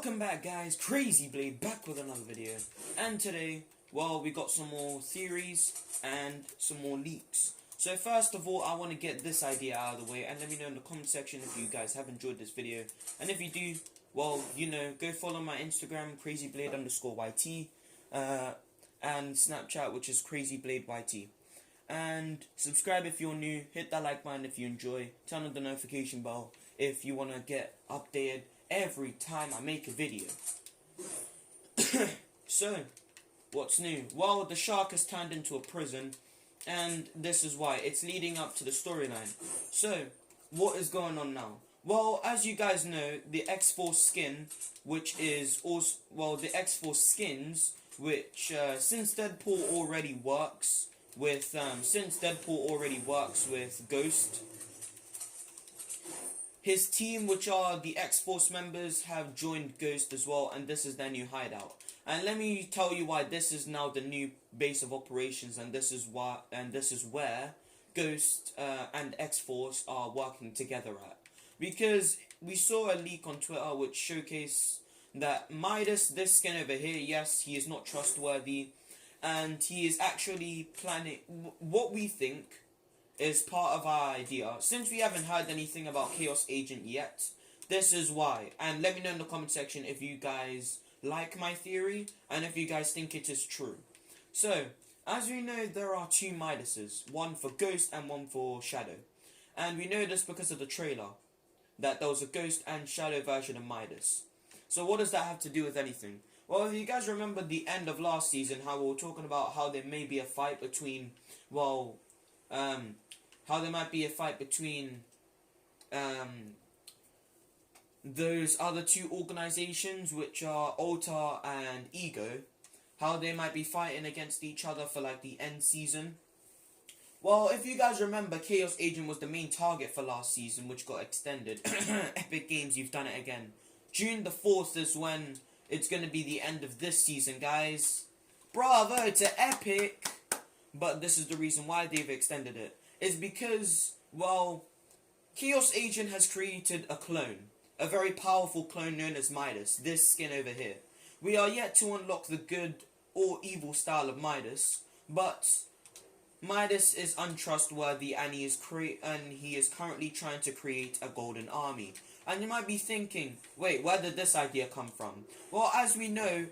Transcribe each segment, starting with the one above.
Welcome back, guys. Crazy Blade back with another video. And today, well, we got some more theories and some more leaks. So first of all, I want to get this idea out of the way, and let me know in the comment section if you guys have enjoyed this video. And if you do, well, you know, go follow my Instagram, crazyblade_YT, and Snapchat, which is crazybladeyt. And subscribe if you're new, hit that like button if you enjoy, turn on the notification bell if you want to get updated every time I make a video. So, what's new? Well, the shark has turned into a prison, and this is why. It's leading up to the storyline. So, what is going on now? Well, as you guys know, the XForce skin, which is also, well, the XForce skins, which, since Deadpool already works with Ghost, his team, which are the X-Force members, have joined Ghost as well, and this is their new hideout. And let me tell you why this is now the new base of operations, and this is where Ghost and X-Force are working together at. Because we saw a leak on Twitter which showcased that Midas, this skin over here, yes, he is not trustworthy, and he is actually planning what we think is part of our idea. Since we haven't heard anything about Chaos Agent yet, this is why. And let me know in the comment section if you guys like my theory and if you guys think it is true. So, as we know, there are two Midases, one for Ghost and one for Shadow. And we know this because of the trailer, that there was a Ghost and Shadow version of Midas. So what does that have to do with anything? Well, if you guys remember the end of last season, how we were talking about how there may be a fight between, well, how there might be a fight between those other two organizations, which are Altar and Ego, how they might be fighting against each other for like the end season. Well, if you guys remember, Chaos Agent was the main target for last season, which got extended. Epic Games, you've done it again. June the 4th is when it's going to be the end of this season, guys. Bravo to Epic! But this is the reason why they've extended it. Is because, well, Chaos Agent has created a clone. A very powerful clone known as Midas. This skin over here. We are yet to unlock the good or evil style of Midas. But Midas is untrustworthy, and he is currently trying to create a golden army. And you might be thinking, wait, where did this idea come from? Well, as we know,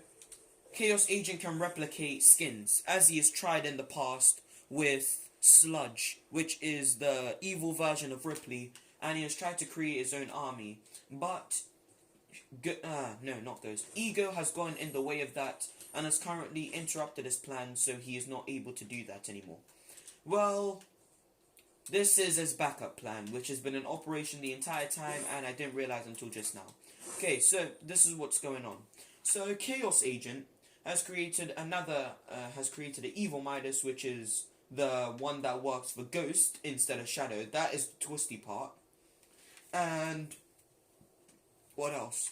Chaos Agent can replicate skins, as he has tried in the past with Sludge, which is the evil version of Ripley, and he has tried to create his own army. But, no, not Ghost. Ego has gone in the way of that, and has currently interrupted his plan, so he is not able to do that anymore. Well, this is his backup plan, which has been in operation the entire time, and I didn't realize until just now. Okay, so this is what's going on. So Chaos Agent has created an evil Midas, which is the one that works for Ghost instead of Shadow. That is the twisty part. And what else?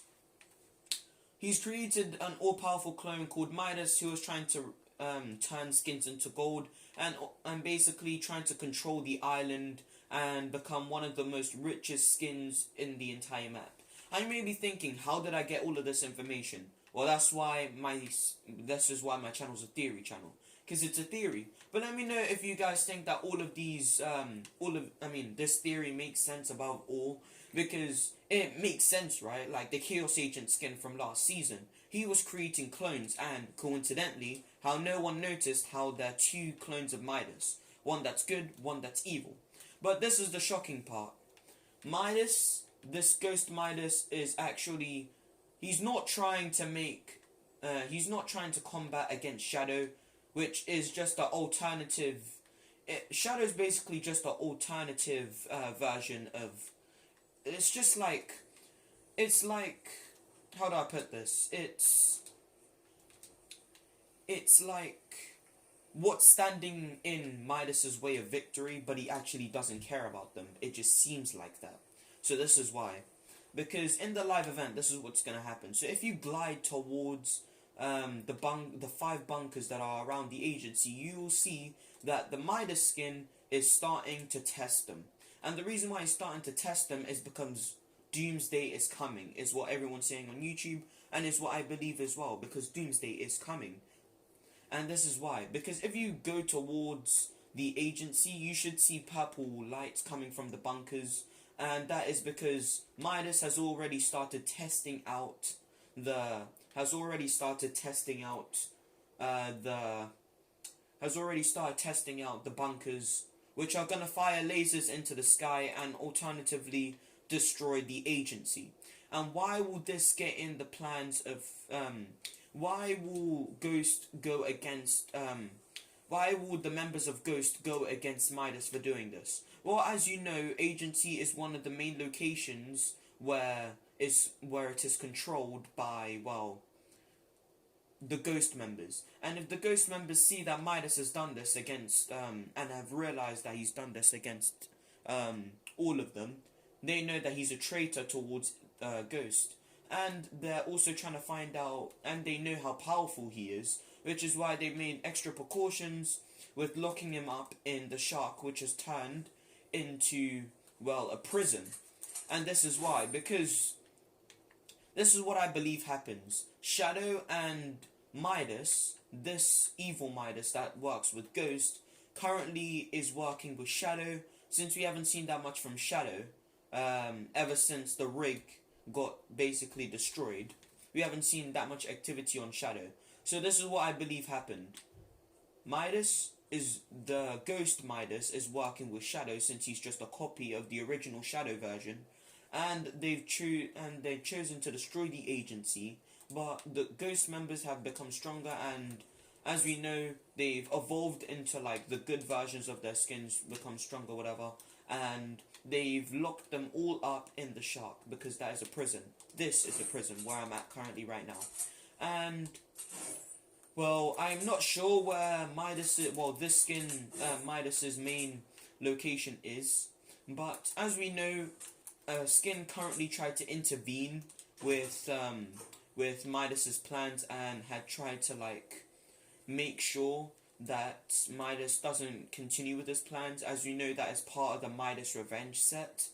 He's created an all-powerful clone called Midas, who is trying to turn skins into gold, and basically trying to control the island and become one of the most richest skins in the entire map. And you may be thinking, how did I get all of this information? Well, this is why my channel's a theory channel, because it's a theory. But let me know if you guys think that this theory makes sense above all, because it makes sense, right? Like the Chaos Agent skin from last season, he was creating clones, and coincidentally, how no one noticed how there are two clones of Midas. One that's good, one that's evil. But this is the shocking part. Midas, this Ghost Midas, is actually, he's not trying to combat against Shadow, which is just an alternative. Shadow's basically just an alternative version of. It's like, how do I put this? It's like what's standing in Midas's way of victory, but he actually doesn't care about them. It just seems like that. So this is why. Because in the live event, this is what's going to happen. So if you glide towards the 5 bunkers that are around the agency, you will see that the Midas skin is starting to test them. And the reason why he's starting to test them is because Doomsday is coming, is what everyone's saying on YouTube, and is what I believe as well, because Doomsday is coming. And this is why. Because if you go towards the agency, you should see purple lights coming from the bunkers, and that is because Midas has already started testing out the has already started testing out the bunkers, which are gonna fire lasers into the sky and alternatively destroy the agency. And why will this get in the plans of why will Ghost go against why would the members of Ghost go against Midas for doing this? Well, as you know, agency is one of the main locations where it is controlled by, well, the Ghost members. And if the Ghost members see that Midas has done this against and have realized that he's done this against all of them, they know that he's a traitor towards Ghost. And they're also trying to find out, and they know how powerful he is, which is why they've made extra precautions with locking him up in the shark, which has turned into, well, a prison. And this is why, because this is what I believe happens. Shadow and Midas, this evil Midas that works with Ghost, currently is working with Shadow, since we haven't seen that much from Shadow, ever since the rig got basically destroyed. We haven't seen that much activity on Shadow. So this is what I believe happened. The Ghost Midas is working with Shadow, since he's just a copy of the original Shadow version, and they've chosen to destroy the agency. But the Ghost members have become stronger, and as we know, they've evolved into like the good versions of their skins, become stronger, whatever, and they've locked them all up in the shark, because that is a prison. This is a prison where I'm at currently right now. And well, I'm not sure where this skin, Midas's main location is, but as we know, Skin currently tried to intervene with Midas's plans and had tried to like make sure that Midas doesn't continue with his plans. As we know, that is part of the Midas Revenge set,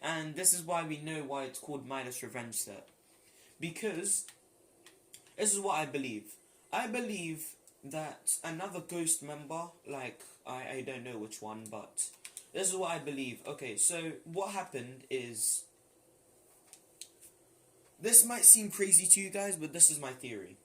and this is why we know why it's called Midas Revenge set, because this is what I believe. I believe that another Ghost member, like, I don't know which one, but this is what I believe. Okay, so what happened is, this might seem crazy to you guys, but this is my theory.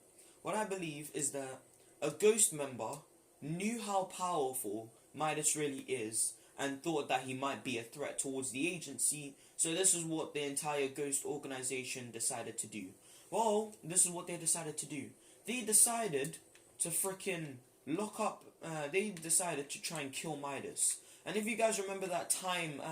What I believe is that a Ghost member knew how powerful Midas really is and thought that he might be a threat towards the agency, so this is what the entire Ghost organization decided to do. Well, this is what they decided to do. They decided to freaking lock up, they decided to try and kill Midas. And if you guys remember that time,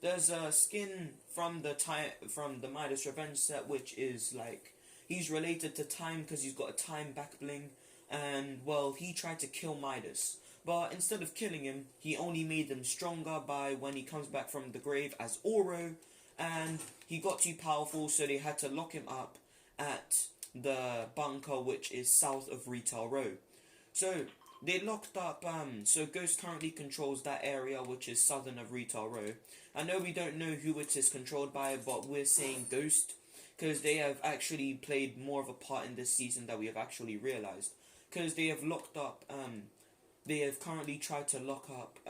there's a skin from the Midas Revenge set, which is like, he's related to Time because he's got a Time back bling, and well, he tried to kill Midas. But instead of killing him, he only made him stronger by when he comes back from the grave as Oro, and he got too powerful, so they had to lock him up at the bunker, which is south of Retail Row. So they locked up, so Ghost currently controls that area, which is southern of Retail Row. I know we don't know who it is controlled by, but we're saying Ghost, because they have actually played more of a part in this season that we have actually realized. Because they have locked up, they have currently tried to lock up,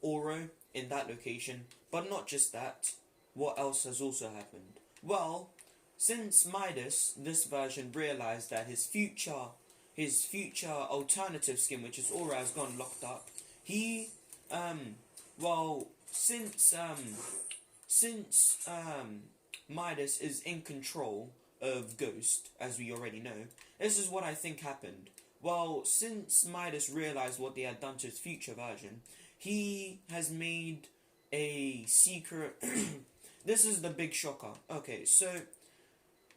Oro in that location. But not just that, what else has also happened? Well, since Midas, this version, realized that his future alternative skin, which is Aura, has gone locked up, he, since Midas is in control of Ghost, as we already know, this is what I think happened. Well, since Midas realized what they had done to his future version, he has made a secret... This is the big shocker. Okay, so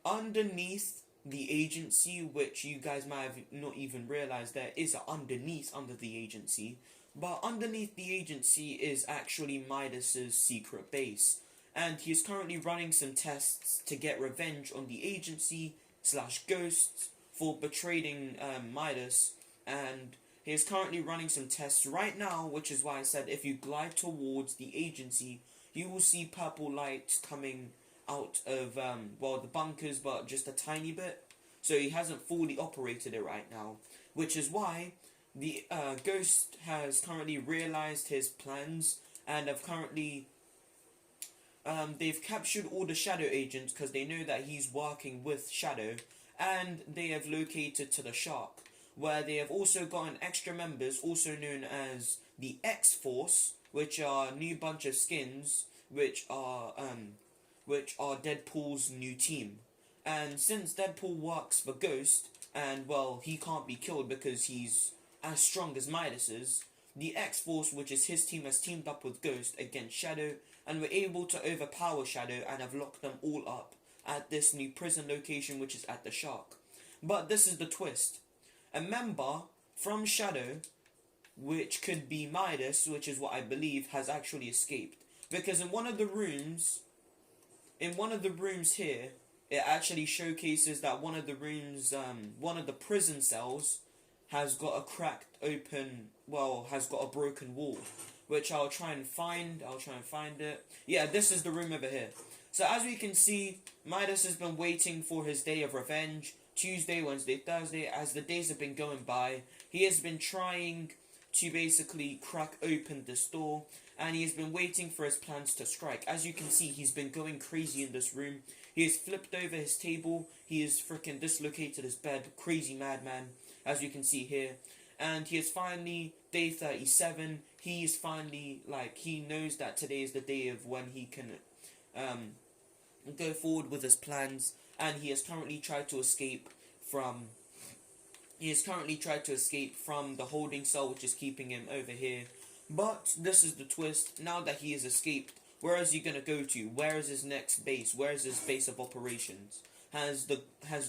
underneath the agency, which you guys might have not even realized there is under the agency, but underneath the agency is actually Midas's secret base, and he is currently running some tests to get revenge on the agency / ghosts for betraying Midas, and he is currently running some tests right now, which is why I said if you glide towards the agency, you will see purple lights coming out of, the bunkers, but just a tiny bit. So he hasn't fully operated it right now, which is why the Ghost has currently realized his plans and have currently they've captured all the Shadow agents because they know that he's working with Shadow, and they have located to the Shark, where they have also gotten extra members, also known as the XForce, which are a new bunch of skins, which are Deadpool's new team. And since Deadpool works for Ghost, and well, he can't be killed because he's as strong as Midases, the X-Force, which is his team, has teamed up with Ghost against Shadow, and were able to overpower Shadow and have locked them all up at this new prison location, which is at the Shark. But this is the twist. A member from Shadow, which could be Midas, which is what I believe, has actually escaped. Because in one of the rooms here, it actually showcases that one of the rooms, one of the prison cells, has got a has got a broken wall, which I'll try and find it. Yeah, this is the room over here. So as we can see, Midas has been waiting for his day of revenge, Tuesday, Wednesday, Thursday. As the days have been going by, he has been trying to basically crack open this door, and he has been waiting for his plans to strike. As you can see, he's been going crazy in this room. He has flipped over his table, he has freaking dislocated his bed, crazy madman, as you can see here. And he is finally, day 37, he is finally, he knows that today is the day of when he can go forward with his plans, and he has currently tried to escape from the holding cell, which is keeping him over here. But this is the twist. Now that he has escaped, where is he going to go to? Where is his next base? Where is his base of operations? Has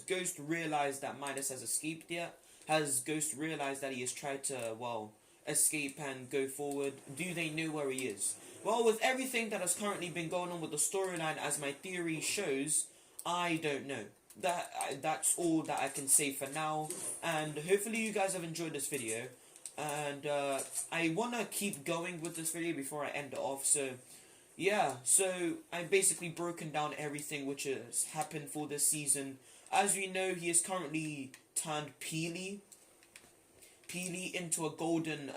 Ghost realized that Midas has escaped yet? Has Ghost realized that he has tried to, escape and go forward? Do they know where he is? Well, with everything that has currently been going on with the storyline, as my theory shows, I don't know. That's all that I can say for now. And hopefully you guys have enjoyed this video. And I want to keep going with this video before I end it off. So, yeah. So, I've basically broken down everything which has happened for this season. As we know, he has currently turned Peely into a golden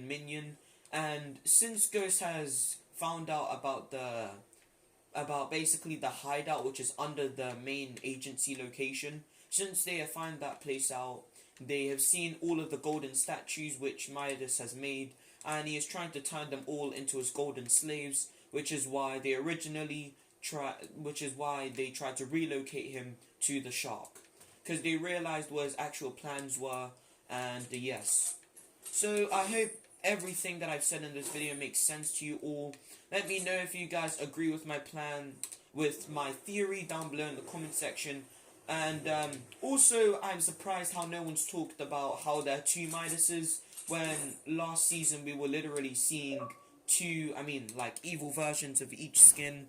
minion. And since Ghost has found out about basically the hideout, which is under the main agency location, since they have found that place out, they have seen all of the golden statues which Midas has made, and he is trying to turn them all into his golden slaves, which is why they tried to relocate him to the Shark, because they realized what his actual plans were. And yes, so I hope everything that I've said in this video makes sense to you all. Let me know if you guys agree with my plan, with my theory down below in the comment section. And also, I'm surprised how no one's talked about how there are two Midases, when last season we were literally seeing two, evil versions of each skin,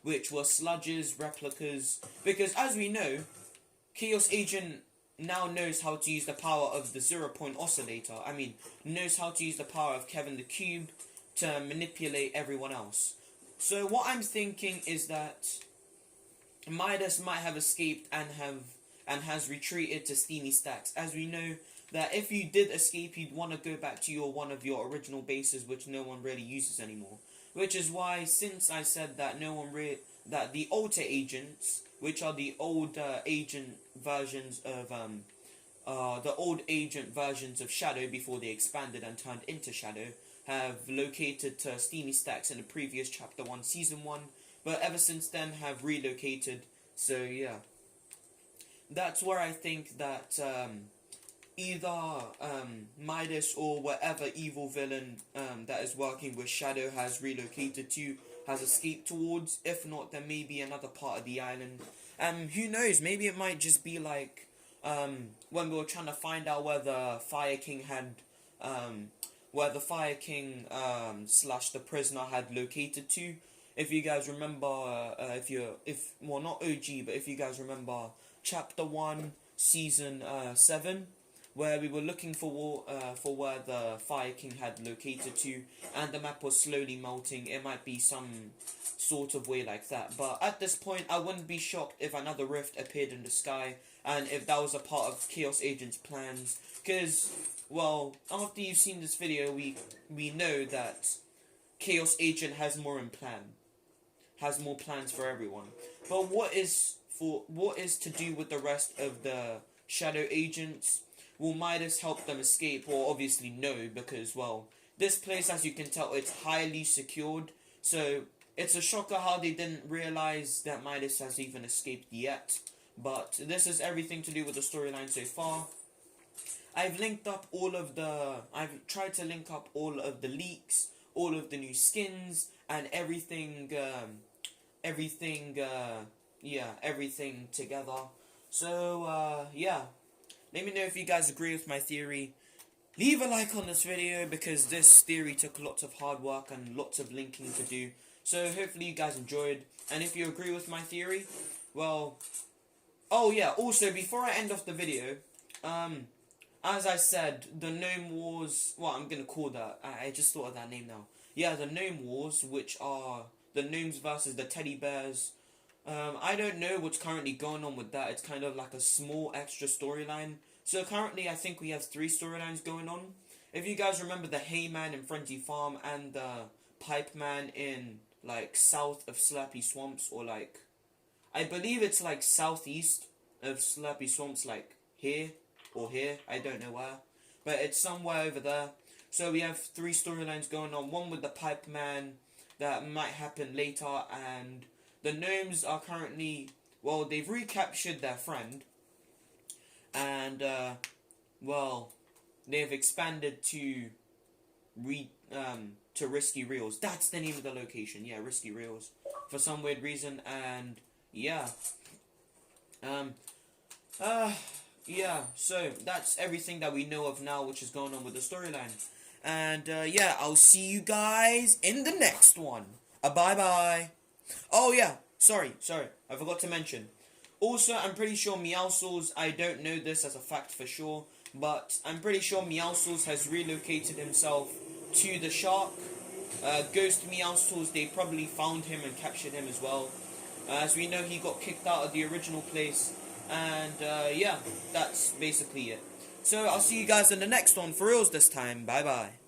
which were sludges, replicas. Because as we know, Chaos Agent now knows how to use the power of the 0-point oscillator. Knows how to use the power of Kevin the Cube to manipulate everyone else. So what I'm thinking is that Midas might have escaped and has retreated to Steamy Stacks. As we know that if you did escape, you'd want to go back to one of your original bases, which no one really uses anymore. Which is why, since I said that that the Alter Agents, which are the old agent versions of Shadow before they expanded and turned into Shadow, have located to Steamy Stacks in the previous Chapter 1, Season 1, but ever since then have relocated. So yeah, that's where I think that either Midas or whatever evil villain that is working with Shadow has relocated to, has escaped towards. If not, then maybe another part of the island. Who knows, maybe it might just be like when we were trying to find out where the Fire King slash the prisoner had located to. If you guys remember, not OG, but if you guys remember Chapter 1, season 7, where we were looking for where the Fire King had located to, and the map was slowly melting. It might be some sort of way like that, but at this point I wouldn't be shocked if another rift appeared in the sky, and if that was a part of Chaos Agent's plans, because, well, after you've seen this video, we know that Chaos Agent has more plans for everyone. But what is to do with the rest of the Shadow Agents? Will Midas help them escape? Well, obviously no, because, well, this place, as you can tell, it's highly secured, so it's a shocker how they didn't realize that Midas has even escaped yet. But this is everything to do with the storyline so far. I've tried to link up all of the leaks, all of the new skins, and everything together. So, yeah. Let me know if you guys agree with my theory. Leave a like on this video, because this theory took lots of hard work and lots of linking to do. So hopefully you guys enjoyed. And if you agree with my theory, well... Oh yeah, also before I end off the video, as I said, the Gnome Wars... Well, I'm going to call that. I just thought of that name now. Yeah, the Gnome Wars, which are the gnomes versus the teddy bears. I don't know what's currently going on with that. It's kind of like a small extra storyline. So currently I think we have 3 storylines going on. If you guys remember the Hayman in Frenzy Farm and the Pipe Man in, like, south of Slappy Swamps, or like, I believe it's like southeast of Slappy Swamps, like here or here, I don't know where, but it's somewhere over there. So we have 3 storylines going on. One with the Pipe Man that might happen later, and the gnomes are currently, well, they've recaptured their friend, and well, they've expanded to Risky Reels. That's the name of the location. Yeah, Risky Reels, for some weird reason. And yeah, yeah. So that's everything that we know of now, which is going on with the storyline. And yeah, I'll see you guys in the next one. Bye bye. Oh yeah, sorry, I forgot to mention. Also, I'm pretty sure Meowscles, I don't know this as a fact for sure, but I'm pretty sure Meowscles has relocated himself to the shark. Ghost Meowscles, they probably found him and captured him as well. As we know, he got kicked out of the original place, and yeah, that's basically it. So, I'll see you guys in the next one, for reals this time. Bye bye.